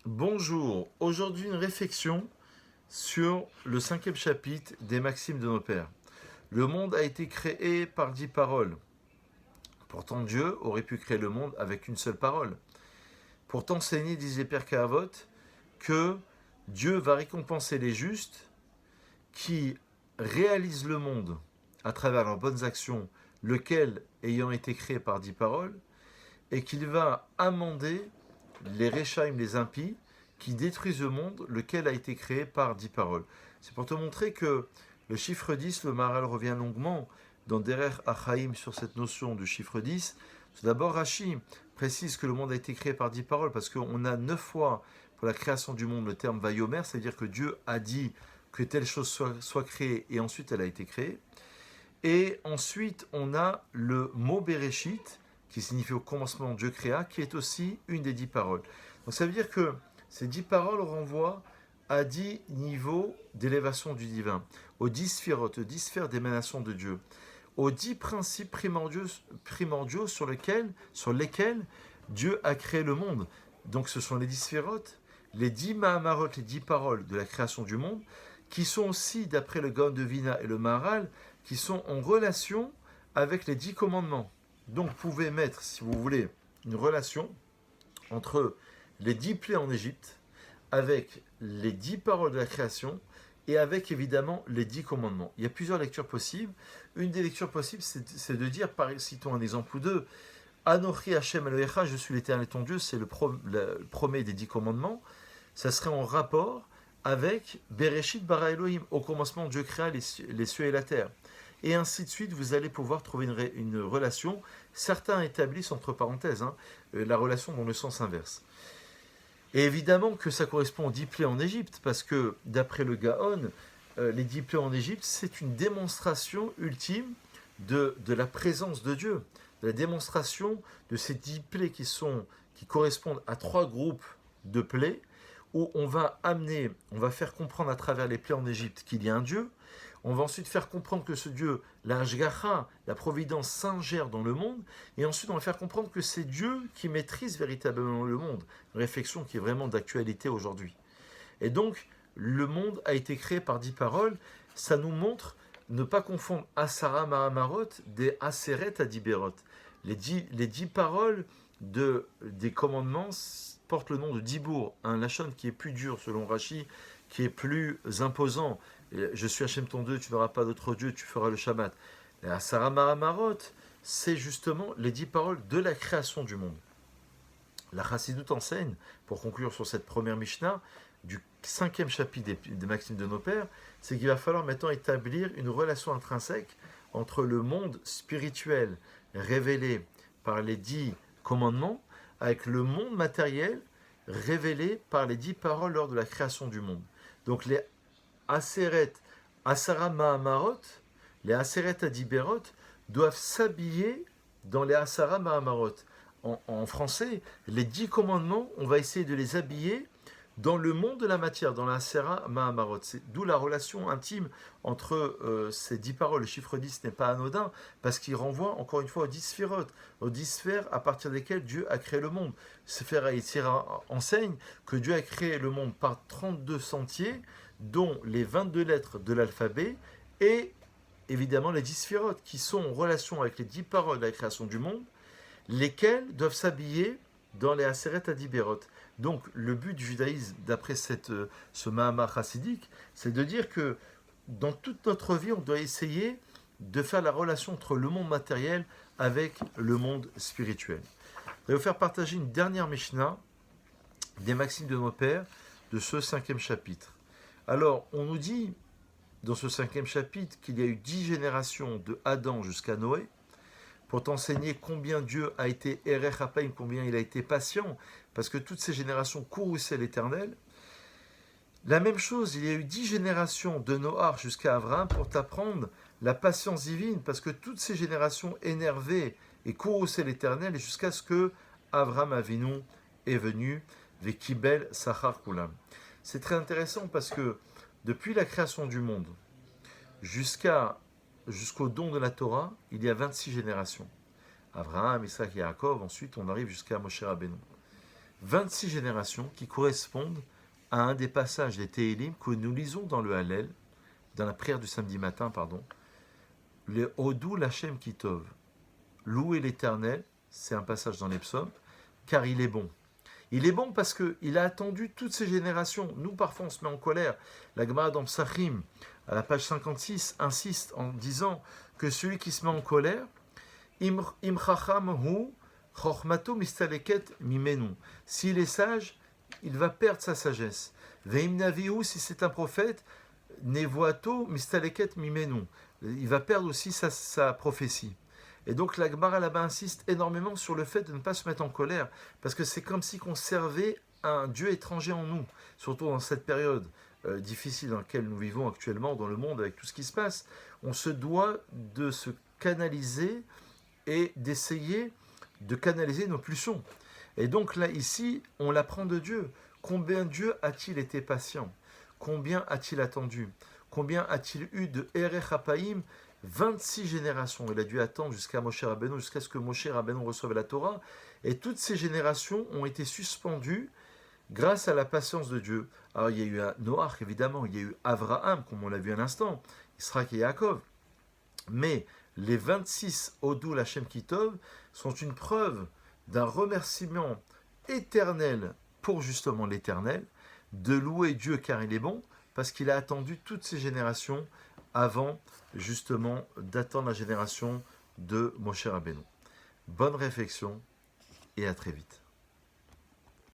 Bonjour, aujourd'hui une réflexion sur le cinquième chapitre des Maximes de nos pères. Le monde a été créé par 10 paroles. Pourtant Dieu aurait pu créer le monde avec une seule parole. Pourtant enseigné, disent les pères Kahavot, que Dieu va récompenser les justes qui réalisent le monde à travers leurs bonnes actions, lequel ayant été créé par 10 paroles, et qu'il va amender les Rechaim, les impies, qui détruisent le monde, lequel a été créé par 10 paroles. C'est pour te montrer que le chiffre 10, le Maharal revient longuement dans Derer Achaim sur cette notion du chiffre 10. Tout d'abord, Rashi précise que le monde a été créé par 10 paroles, parce qu'on a 9 fois pour la création du monde le terme Vayomer, c'est-à-dire que Dieu a dit que telle chose soit créée, et ensuite elle a été créée. Et ensuite, on a le mot Bereshit, qui signifie au commencement Dieu créa, qui est aussi une des 10 paroles. Donc ça veut dire que ces 10 paroles renvoient à 10 niveaux d'élévation du divin, aux 10 sphérotes, aux 10 sphères d'émanation de Dieu, aux 10 principes primordiaux sur lesquels Dieu a créé le monde. Donc ce sont les 10 sphérotes, les 10 Mahamarot, les 10 paroles de la création du monde, qui sont aussi, d'après le Gaon de Vina et le Maharal, qui sont en relation avec les 10 commandements. Donc vous pouvez mettre, si vous voulez, une relation entre les 10 plaies en Égypte, avec les 10 paroles de la création, et avec évidemment les 10 commandements. Il y a plusieurs lectures possibles. Une des lectures possibles, c'est de dire, citons un exemple ou deux, Anochi Hashem Elohecha, je suis l'Éternel ton Dieu, c'est le premier des 10 commandements. Ça serait en rapport avec Bereshit bara Elohim, au commencement Dieu créa les cieux et la terre. Et ainsi de suite, vous allez pouvoir trouver une relation. Certains établissent entre parenthèses la relation dans le sens inverse. Et évidemment que ça correspond aux 10 plaies en Égypte, parce que d'après le Gaon, les 10 plaies en Égypte, c'est une démonstration ultime de la présence de Dieu, de la démonstration de ces 10 plaies qui correspondent à 3 groupes de plaies, où on va faire comprendre à travers les plaies en Égypte qu'il y a un Dieu. On va ensuite faire comprendre que ce Dieu, la Hashgacha, la providence s'ingère dans le monde. Et ensuite, on va faire comprendre que c'est Dieu qui maîtrise véritablement le monde. Une réflexion qui est vraiment d'actualité aujourd'hui. Et donc, le monde a été créé par 10 paroles. Ça nous montre ne pas confondre Asara Mahamarot des Aseret Adiberot. Les 10 paroles des commandements portent le nom de Dibour, un lachon qui est plus dur selon Rashi, qui est plus imposant. Je suis Hachem ton Dieu, tu ne verras pas d'autre Dieu, tu feras le Shabbat. Les Asara Mahamarot, c'est justement les 10 paroles de la création du monde. La Chassidoute enseigne, pour conclure sur cette première Mishnah, du 5e chapitre des Maximes de nos pères, c'est qu'il va falloir maintenant établir une relation intrinsèque entre le monde spirituel révélé par les 10 commandements avec le monde matériel révélé par les 10 paroles lors de la création du monde. Donc les Aseret, Asara Mahamarot, les Aseret Adiberot doivent s'habiller dans les Asara Mahamarot. En français, les 10 commandements, on va essayer de les habiller dans le monde de la matière, dans la Asara Mahamarot. D'où la relation intime entre ces 10 paroles. Le chiffre 10 n'est pas anodin, parce qu'il renvoie encore une fois aux 10 sphérotes, aux 10 sphères à partir desquelles Dieu a créé le monde. Sphère enseigne que Dieu a créé le monde par 32 sentiers, dont les 22 lettres de l'alphabet, et évidemment les 10 sphérotes, qui sont en relation avec les 10 paroles de la création du monde, lesquels doivent s'habiller dans les Aseret Adiberot. Donc le but du judaïsme, d'après ce Mahamar chassidique, c'est de dire que dans toute notre vie, on doit essayer de faire la relation entre le monde matériel avec le monde spirituel. Je vais vous faire partager une dernière Mishnah des Maximes de nos pères de ce 5e chapitre. Alors, on nous dit dans ce 5e chapitre qu'il y a eu 10 générations de Adam jusqu'à Noé, pour t'enseigner combien Dieu a été Erech Hapaim, combien il a été patient, parce que toutes ces générations courrouçaient l'Éternel. La même chose, il y a eu 10 générations de Noach jusqu'à Abraham pour t'apprendre la patience divine, parce que toutes ces générations énervaient et courrouçaient l'Éternel, jusqu'à ce que Abraham Avinu est venu, Vekibel Sachar Kulam. C'est très intéressant parce que depuis la création du monde jusqu'au don de la Torah, il y a 26 générations. Abraham, Isaac et Yaakov, ensuite on arrive jusqu'à Moshe Rabbeinu. 26 générations qui correspondent à un des passages des Téhilim que nous lisons dans le Hallel, dans la prière du samedi matin, pardon. Le Odou Lachem Kitov. Louer l'Éternel, c'est un passage dans les psaumes, car il est bon. Il est bon parce qu'il a attendu toutes ces générations. Nous, parfois, on se met en colère. La Gemara dans Psachim, à la page 56, insiste en disant que celui qui se met en colère, Im chacham hu chochmato mistaleket mimenu. S'il est sage, il va perdre sa sagesse. Veim navihu, si c'est un prophète, nevoato mistaleket mimenu. Il va perdre aussi sa prophétie. Et donc la Gemara là-bas insiste énormément sur le fait de ne pas se mettre en colère, parce que c'est comme si on servait un Dieu étranger en nous, surtout dans cette période difficile dans laquelle nous vivons actuellement dans le monde avec tout ce qui se passe. On se doit de se canaliser et d'essayer de canaliser nos pulsions. Et donc là, ici, on l'apprend de Dieu. Combien Dieu a-t-il été patient? Combien a-t-il attendu? Combien a-t-il eu de Erech Hapaim? 26 générations. Il a dû attendre jusqu'à Moshe Rabbeinu, jusqu'à ce que Moshe Rabbeinu reçoive la Torah. Et toutes ces générations ont été suspendues grâce à la patience de Dieu. Alors il y a eu Noach, évidemment, il y a eu Avraham, comme on l'a vu à l'instant, Israël et Yaakov. Mais les 26 Odou Lachem Kitov sont une preuve d'un remerciement éternel pour justement l'éternel, de louer Dieu car il est bon, parce qu'il a attendu toutes ces générations avant justement d'attendre la génération de Moshe Rabbeinu. Bonne réflexion et à très vite.